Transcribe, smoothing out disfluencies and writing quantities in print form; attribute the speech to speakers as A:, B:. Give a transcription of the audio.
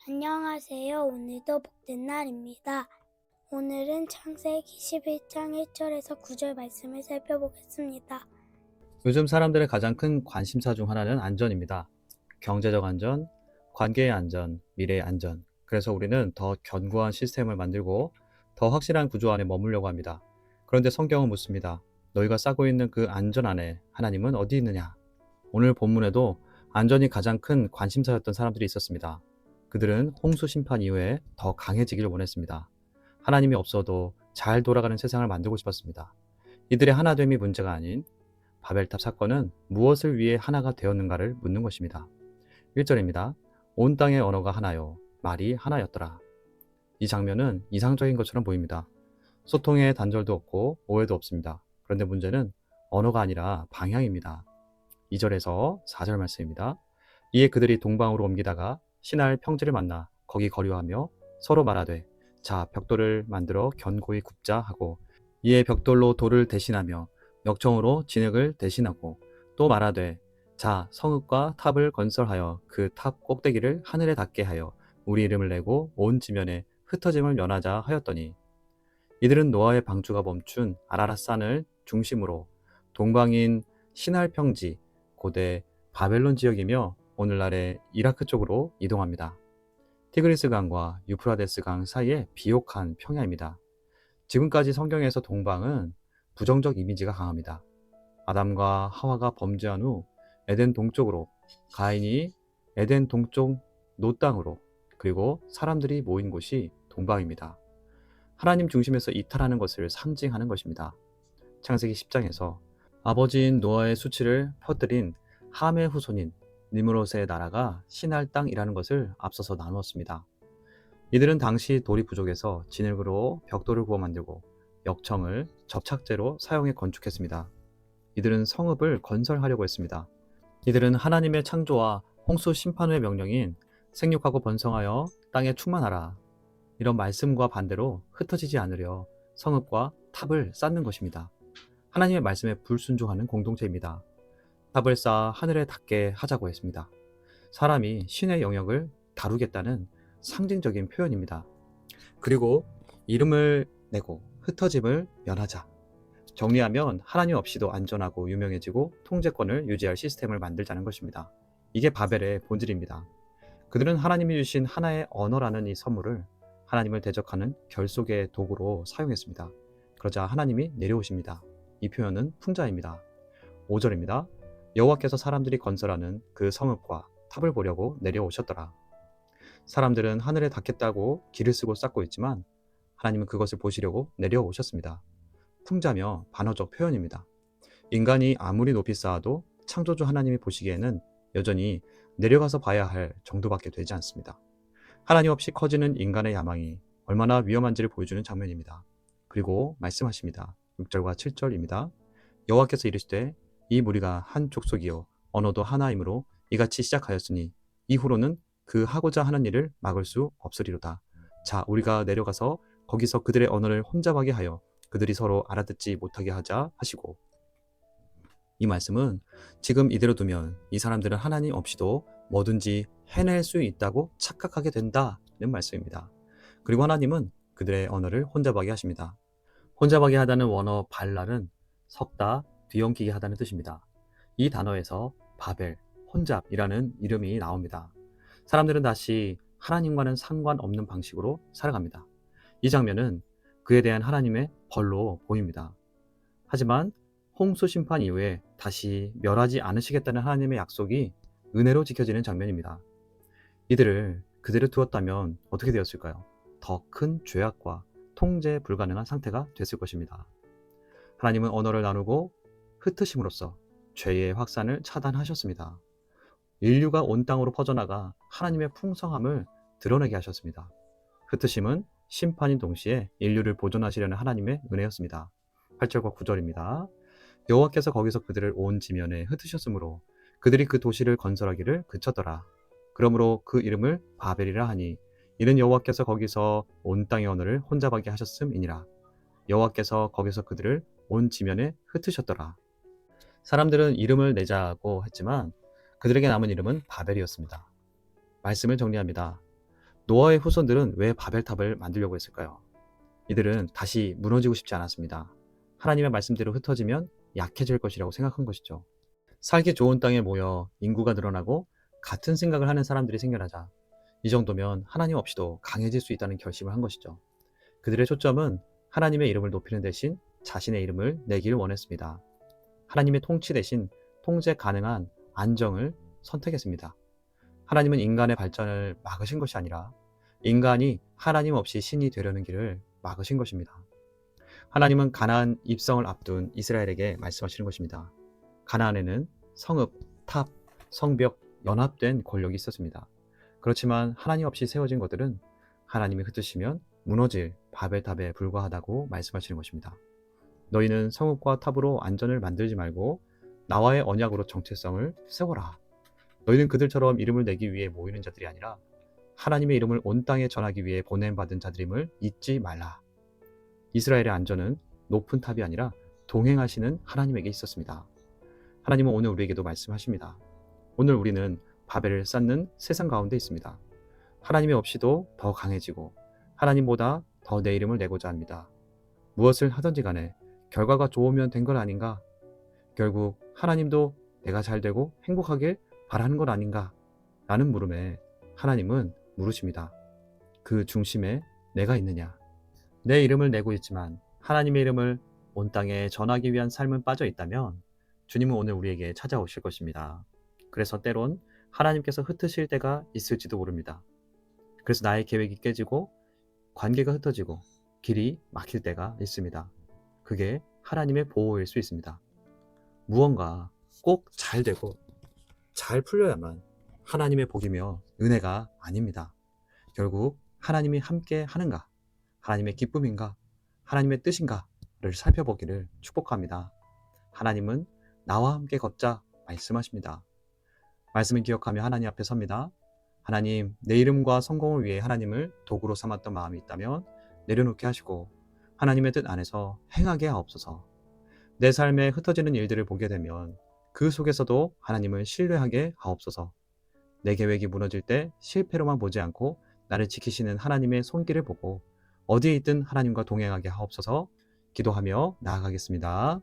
A: 안녕하세요. 오늘도 복된 날입니다. 오늘은 창세기 11장 1절에서 9절 말씀을 살펴보겠습니다.
B: 요즘 사람들의 가장 큰 관심사 중 하나는 안전입니다. 경제적 안전, 관계의 안전, 미래의 안전. 그래서 우리는 더 견고한 시스템을 만들고 더 확실한 구조 안에 머물려고 합니다. 그런데 성경은 묻습니다. 너희가 싸고 있는 그 안전 안에 하나님은 어디 있느냐? 오늘 본문에도 안전이 가장 큰 관심사였던 사람들이 있었습니다. 그들은 홍수 심판 이후에 더 강해지기를 원했습니다. 하나님이 없어도 잘 돌아가는 세상을 만들고 싶었습니다. 이들의 하나됨이 문제가 아닌 바벨탑 사건은 무엇을 위해 하나가 되었는가를 묻는 것입니다. 1절입니다. 온 땅의 언어가 하나요. 말이 하나였더라. 이 장면은 이상적인 것처럼 보입니다. 소통에 단절도 없고 오해도 없습니다. 그런데 문제는 언어가 아니라 방향입니다. 2절에서 4절 말씀입니다. 이에 그들이 동방으로 옮기다가 신할 평지를 만나 거기 거류하며 서로 말하되 자 벽돌을 만들어 견고히 굽자 하고 이에 벽돌로 돌을 대신하며 역청으로 진흙을 대신하고 또 말하되 자 성읍과 탑을 건설하여 그 탑 꼭대기를 하늘에 닿게 하여 우리 이름을 내고 온 지면에 흩어짐을 면하자 하였더니 이들은 노아의 방주가 멈춘 아라랏산을 중심으로 동방인 신할 평지 고대 바벨론 지역이며 오늘날의 이라크 쪽으로 이동합니다. 티그리스 강과 유프라데스 강 사이의 비옥한 평야입니다. 지금까지 성경에서 동방은 부정적 이미지가 강합니다. 아담과 하와가 범죄한 후 에덴 동쪽으로, 가인이 에덴 동쪽 노 땅으로, 그리고 사람들이 모인 곳이 동방입니다. 하나님 중심에서 이탈하는 것을 상징하는 것입니다. 창세기 10장에서 아버지인 노아의 수치를 퍼뜨린 함의 후손인 니므롯의 나라가 신할 땅이라는 것을 앞서서 나누었습니다. 이들은 당시 돌이 부족해서 진흙으로 벽돌을 구워 만들고 역청을 접착제로 사용해 건축했습니다. 이들은 성읍을 건설하려고 했습니다. 이들은 하나님의 창조와 홍수 심판 후의 명령인 생육하고 번성하여 땅에 충만하라 이런 말씀과 반대로 흩어지지 않으려 성읍과 탑을 쌓는 것입니다. 하나님의 말씀에 불순종하는 공동체입니다. 탑을 쌓아 하늘에 닿게 하자고 했습니다. 사람이 신의 영역을 다루겠다는 상징적인 표현입니다. 그리고 이름을 내고 흩어짐을 면하자. 정리하면 하나님 없이도 안전하고 유명해지고 통제권을 유지할 시스템을 만들자는 것입니다. 이게 바벨의 본질입니다. 그들은 하나님이 주신 하나의 언어라는 이 선물을 하나님을 대적하는 결속의 도구로 사용했습니다. 그러자 하나님이 내려오십니다. 이 표현은 풍자입니다. 5절입니다. 여호와께서 사람들이 건설하는 그 성읍과 탑을 보려고 내려오셨더라. 사람들은 하늘에 닿겠다고 길을 쓰고 쌓고 있지만 하나님은 그것을 보시려고 내려오셨습니다. 풍자며 반어적 표현입니다. 인간이 아무리 높이 쌓아도 창조주 하나님이 보시기에는 여전히 내려가서 봐야 할 정도밖에 되지 않습니다. 하나님 없이 커지는 인간의 야망이 얼마나 위험한지를 보여주는 장면입니다. 그리고 말씀하십니다. 6절과 7절입니다. 여호와께서 이르시되 이 무리가 한 족속이요 언어도 하나이므로 이같이 시작하였으니 이후로는 그 하고자 하는 일을 막을 수 없으리로다. 자 우리가 내려가서 거기서 그들의 언어를 혼잡하게 하여 그들이 서로 알아듣지 못하게 하자 하시고 이 말씀은 지금 이대로 두면 이 사람들은 하나님 없이도 뭐든지 해낼 수 있다고 착각하게 된다는 말씀입니다. 그리고 하나님은 그들의 언어를 혼잡하게 하십니다. 혼잡하게 하다는 원어 발랄은 섞다, 뒤엉키게 하다는 뜻입니다. 이 단어에서 바벨, 혼잡이라는 이름이 나옵니다. 사람들은 다시 하나님과는 상관없는 방식으로 살아갑니다. 이 장면은 그에 대한 하나님의 벌로 보입니다. 하지만 홍수 심판 이후에 다시 멸하지 않으시겠다는 하나님의 약속이 은혜로 지켜지는 장면입니다. 이들을 그대로 두었다면 어떻게 되었을까요? 더 큰 죄악과 통제 불가능한 상태가 됐을 것입니다. 하나님은 언어를 나누고 흩으심으로써 죄의 확산을 차단하셨습니다. 인류가 온 땅으로 퍼져나가 하나님의 풍성함을 드러내게 하셨습니다. 흩으심은 심판인 동시에 인류를 보존하시려는 하나님의 은혜였습니다. 8절과 9절입니다. 여호와께서 거기서 그들을 온 지면에 흩으셨으므로 그들이 그 도시를 건설하기를 그쳤더라. 그러므로 그 이름을 바벨이라 하니 이는 여호와께서 거기서 온 땅의 언어를 혼잡하게 하셨음이니라. 여호와께서 거기서 그들을 온 지면에 흩으셨더라. 사람들은 이름을 내자고 했지만 그들에게 남은 이름은 바벨이었습니다. 말씀을 정리합니다. 노아의 후손들은 왜 바벨탑을 만들려고 했을까요? 이들은 다시 무너지고 싶지 않았습니다. 하나님의 말씀대로 흩어지면 약해질 것이라고 생각한 것이죠. 살기 좋은 땅에 모여 인구가 늘어나고 같은 생각을 하는 사람들이 생겨나자 이 정도면 하나님 없이도 강해질 수 있다는 결심을 한 것이죠. 그들의 초점은 하나님의 이름을 높이는 대신 자신의 이름을 내기를 원했습니다. 하나님의 통치 대신 통제 가능한 안정을 선택했습니다. 하나님은 인간의 발전을 막으신 것이 아니라 인간이 하나님 없이 신이 되려는 길을 막으신 것입니다. 하나님은 가나안 입성을 앞둔 이스라엘에게 말씀하시는 것입니다. 가나안에는 성읍, 탑, 성벽, 연합된 권력이 있었습니다. 그렇지만 하나님 없이 세워진 것들은 하나님이 흩으시면 무너질 바벨탑에 불과하다고 말씀하시는 것입니다. 너희는 성읍과 탑으로 안전을 만들지 말고 나와의 언약으로 정체성을 세워라. 너희는 그들처럼 이름을 내기 위해 모이는 자들이 아니라 하나님의 이름을 온 땅에 전하기 위해 보냄받은 자들임을 잊지 말라. 이스라엘의 안전은 높은 탑이 아니라 동행하시는 하나님에게 있었습니다. 하나님은 오늘 우리에게도 말씀하십니다. 오늘 우리는 바벨을 쌓는 세상 가운데 있습니다. 하나님이 없이도 더 강해지고 하나님보다 더 내 이름을 내고자 합니다. 무엇을 하든지 간에 결과가 좋으면 된 건 아닌가? 결국 하나님도 내가 잘 되고 행복하길 바라는 건 아닌가? 라는 물음에 하나님은 물으십니다. 그 중심에 내가 있느냐? 내 이름을 내고 있지만 하나님의 이름을 온 땅에 전하기 위한 삶은 빠져 있다면 주님은 오늘 우리에게 찾아오실 것입니다. 그래서 때론 하나님께서 흩으실 때가 있을지도 모릅니다. 그래서 나의 계획이 깨지고 관계가 흩어지고 길이 막힐 때가 있습니다. 그게 하나님의 보호일 수 있습니다. 무언가 꼭 잘 되고 잘 풀려야만 하나님의 복이며 은혜가 아닙니다. 결국 하나님이 함께 하는가, 하나님의 기쁨인가, 하나님의 뜻인가를 살펴보기를 축복합니다. 하나님은 나와 함께 걷자 말씀하십니다. 말씀을 기억하며 하나님 앞에 섭니다. 하나님, 내 이름과 성공을 위해 하나님을 도구로 삼았던 마음이 있다면 내려놓게 하시고 하나님의 뜻 안에서 행하게 하옵소서. 내 삶에 흩어지는 일들을 보게 되면 그 속에서도 하나님을 신뢰하게 하옵소서. 내 계획이 무너질 때 실패로만 보지 않고 나를 지키시는 하나님의 손길을 보고 어디에 있든 하나님과 동행하게 하옵소서. 기도하며 나아가겠습니다.